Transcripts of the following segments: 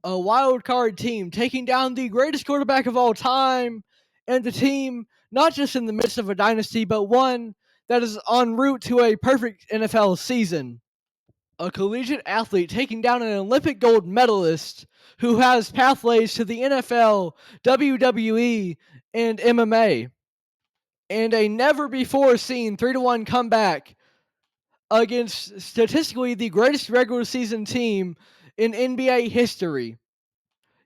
a wild card team taking down the greatest quarterback of all time, and the team not just in the midst of a dynasty, but one that is en route to a perfect NFL season. A collegiate athlete taking down an Olympic gold medalist who has pathways to the NFL, WWE, and MMA. And a never before seen 3-1 comeback against statistically the greatest regular season team in NBA history.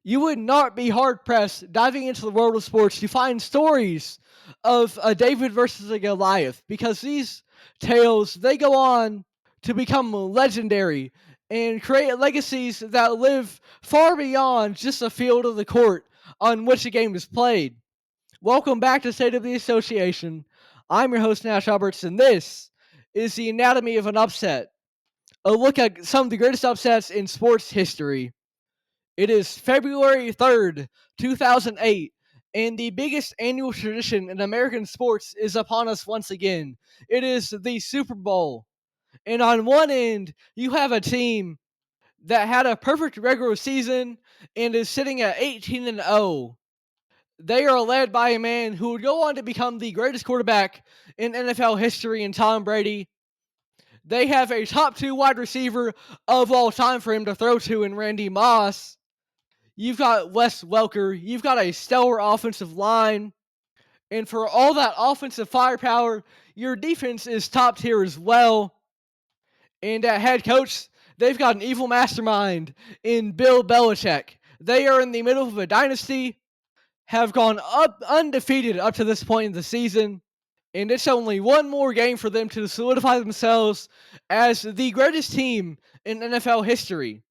You would not be hard pressed diving into the world of sports to find stories of a David versus a Goliath, because these tales, they go on to become legendary and create legacies that live far beyond just the field of the court on which the game is played. Welcome back to State of the Association. I'm your host, Nash Roberts, and this is the anatomy of an upset. A look at some of the greatest upsets in sports history. It is February 3rd, 2008, and the biggest annual tradition in American sports is upon us once again. It is the Super Bowl. And on one end, you have a team that had a perfect regular season and is sitting at 18-0. They are led by a man who would go on to become the greatest quarterback in NFL history in Tom Brady. They have a top 2 wide receiver of all time for him to throw to in Randy Moss. You've got Wes Welker. You've got a stellar offensive line. And for all that offensive firepower, your defense is top tier as well. And at head coach, they've got an evil mastermind in Bill Belichick. They are in the middle of a dynasty, have gone up undefeated up to this point in the season, and it's only one more game for them to solidify themselves as the greatest team in NFL history.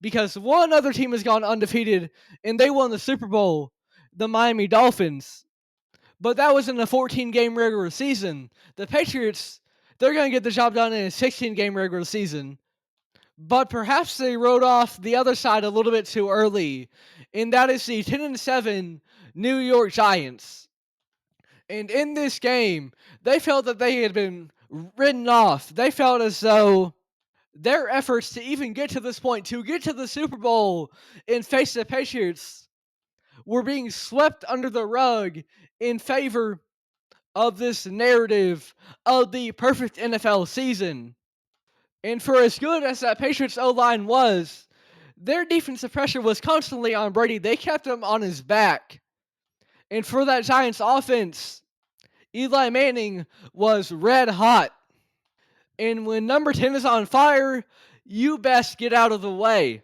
Because one other team has gone undefeated, and they won the Super Bowl, the Miami Dolphins. But that was in a 14-game regular season. The Patriots, they're going to get the job done in a 16-game regular season. But perhaps they rode off the other side a little bit too early, and that is the 10-7 New York Giants. And in this game, they felt that they had been ridden off. They felt as though their efforts to even get to this point, to get to the Super Bowl and face the Patriots, were being swept under the rug in favor of this narrative of the perfect NFL season. And for as good as that Patriots O-line was, their defensive pressure was constantly on Brady. They kept him on his back. And for that Giants offense, Eli Manning was red hot. And when number 10 is on fire, you best get out of the way.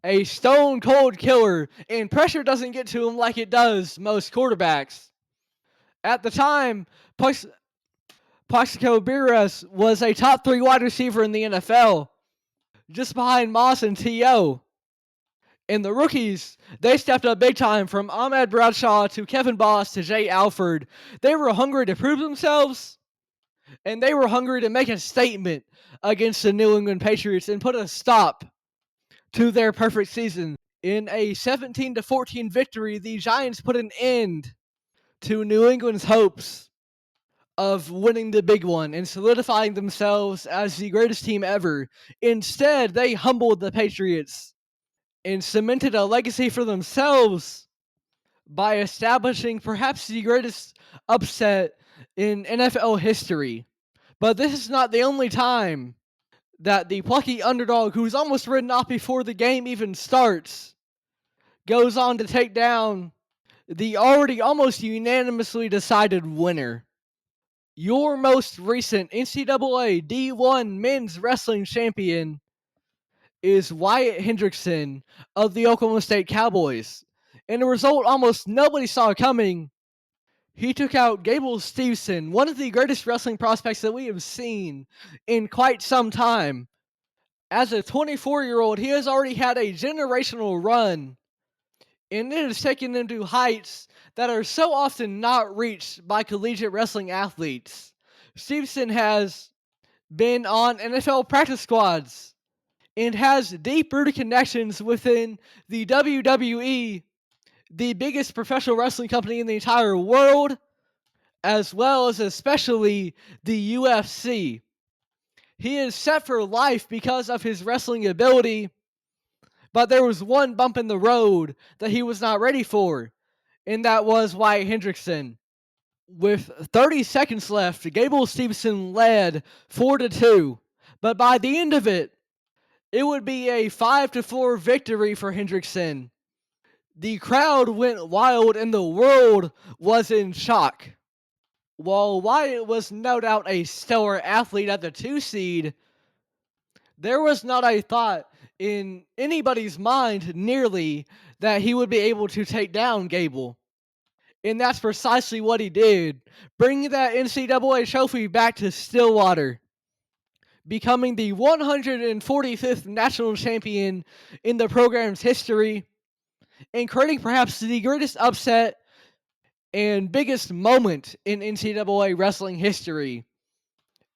A stone cold killer, and pressure doesn't get to him like it does most quarterbacks. At the time, Plaxico Burgess was a top 3 wide receiver in the NFL, just behind Moss and T.O. And the rookies, they stepped up big time, from Ahmed Bradshaw to Kevin Boss to Jay Alford. They were hungry to prove themselves, and they were hungry to make a statement against the New England Patriots and put a stop to their perfect season. In a 17-14 victory, the Giants put an end to New England's hopes of winning the big one and solidifying themselves as the greatest team ever. Instead, they humbled the Patriots and cemented a legacy for themselves by establishing perhaps the greatest upset in NFL history. But this is not the only time that the plucky underdog, who's almost ridden off before the game even starts, goes on to take down the already almost unanimously decided winner. Your most recent NCAA D1 men's wrestling champion is Wyatt Hendrickson of the Oklahoma State Cowboys. In a result almost nobody saw coming, he took out Gable Steveson, one of the greatest wrestling prospects that we have seen in quite some time. As a 24-year-old, he has already had a generational run, and it has taken him to heights that are so often not reached by collegiate wrestling athletes. Stevenson has been on NFL practice squads and has deep-rooted connections within the WWE, the biggest professional wrestling company in the entire world, as well as especially the UFC. He is set for life because of his wrestling ability, But there was one bump in the road that he was not ready for, and that was Wyatt Hendrickson. With 30 seconds left, Gable Stevenson led 4-2. But by the end of it, it would be a 5-4 victory for Hendrickson. The crowd went wild and the world was in shock. While Wyatt was no doubt a stellar athlete at the 2 seed, there was not a thought in anybody's mind nearly that he would be able to take down Gable. And that's precisely what he did, bringing that NCAA trophy back to Stillwater, becoming the 145th national champion in the program's history, and creating perhaps the greatest upset and biggest moment in NCAA wrestling history.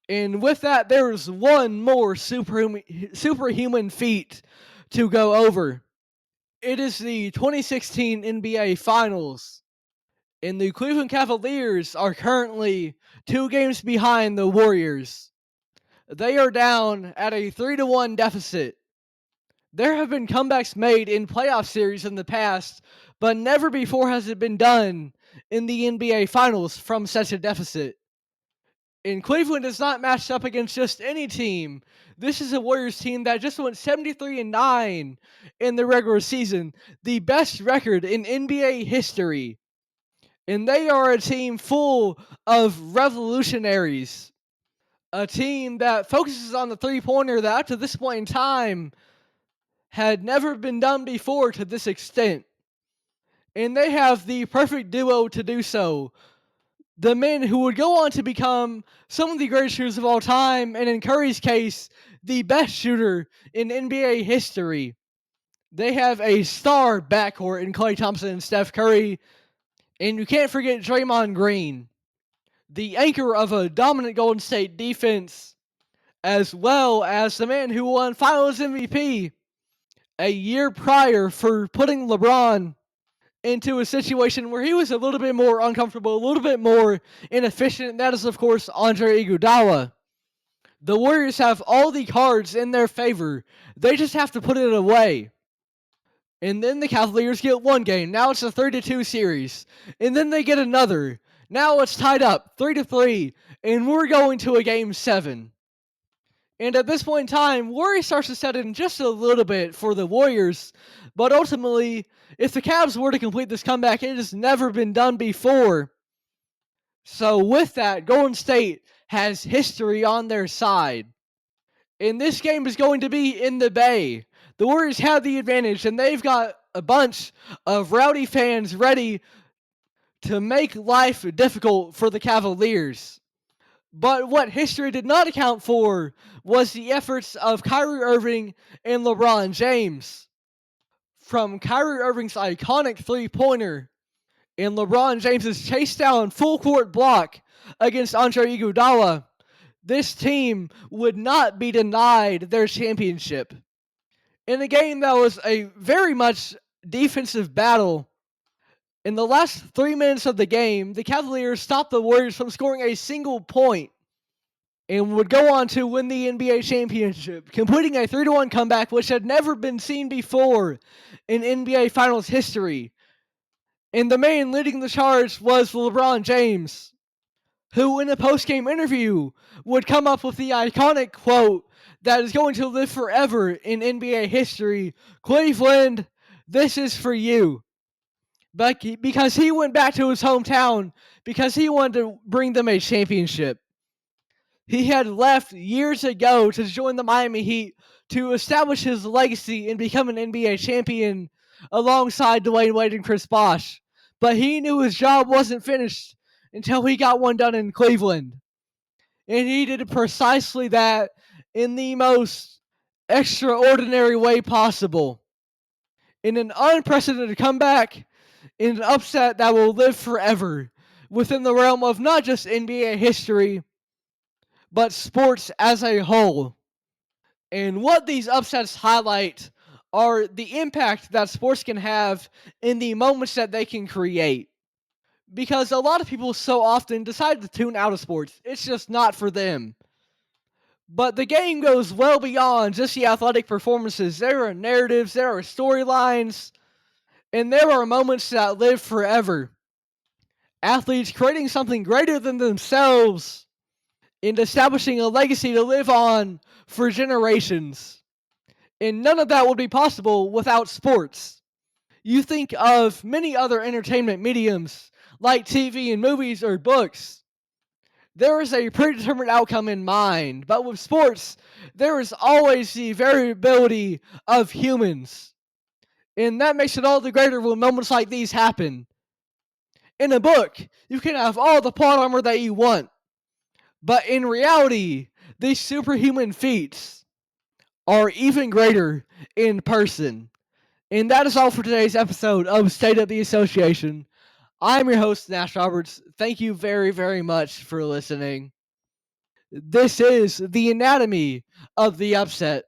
And with that, there's one more superhuman feat to go over. It is the 2016 NBA Finals. And the Cleveland Cavaliers are currently 2 games behind the Warriors. They are down at a 3-1 deficit. There have been comebacks made in playoff series in the past, but never before has it been done in the NBA Finals from such a deficit. And Cleveland is not matched up against just any team. This is a Warriors team that just went 73-9 in the regular season, the best record in NBA history. And they are a team full of revolutionaries. A team that focuses on the three-pointer that up to this point in time had never been done before to this extent. And they have the perfect duo to do so. The men who would go on to become some of the greatest shooters of all time, and in Curry's case, the best shooter in NBA history. They have a star backcourt in Klay Thompson and Steph Curry, and you can't forget Draymond Green, the anchor of a dominant Golden State defense, as well as the man who won Finals MVP a year prior for putting LeBron into a situation where he was a little bit more uncomfortable, a little bit more inefficient, and that is, of course, Andre Iguodala. The Warriors have all the cards in their favor. They just have to put it away. And then the Cavaliers get one game. Now it's a 3-2 series. And then they get another. Now it's tied up, 3-3, and we're going to a game 7. And at this point in time, worry starts to set in just a little bit for the Warriors. But ultimately, if the Cavs were to complete this comeback, it has never been done before. So with that, Golden State has history on their side. And this game is going to be in the Bay. The Warriors have the advantage, and they've got a bunch of rowdy fans ready to make life difficult for the Cavaliers. But what history did not account for was the efforts of Kyrie Irving and LeBron James. From Kyrie Irving's iconic three-pointer and LeBron James's chase down full-court block against Andre Iguodala, this team would not be denied their championship. In a game that was a very much defensive battle, in the last 3 minutes of the game, the Cavaliers stopped the Warriors from scoring a single point and would go on to win the NBA championship, completing a 3-1 comeback which had never been seen before in NBA Finals history. And the man leading the charge was LeBron James, who in a post-game interview would come up with the iconic quote that is going to live forever in NBA history: "Cleveland, this is for you." But because he went back to his hometown, because he wanted to bring them a championship. He had left years ago to join the Miami Heat to establish his legacy and become an NBA champion alongside Dwayne Wade and Chris Bosh. But he knew his job wasn't finished until he got one done in Cleveland. And he did precisely that in the most extraordinary way possible. In an unprecedented comeback, in an upset that will live forever within the realm of not just NBA history, but sports as a whole. And what these upsets highlight are the impact that sports can have in the moments that they can create. Because a lot of people so often decide to tune out of sports. It's just not for them. But the game goes well beyond just the athletic performances. There are narratives, there are storylines, and there are moments that live forever. Athletes creating something greater than themselves and establishing a legacy to live on for generations. And none of that would be possible without sports. You think of many other entertainment mediums like TV and movies or books. There is a predetermined outcome in mind, but with sports, there is always the variability of humans. And that makes it all the greater when moments like these happen. In a book, you can have all the plot armor that you want, but in reality, these superhuman feats are even greater in person. And that is all for today's episode of State of the Association. I'm your host, Nash Roberts. Thank you very, very much for listening. This is the anatomy of the upset.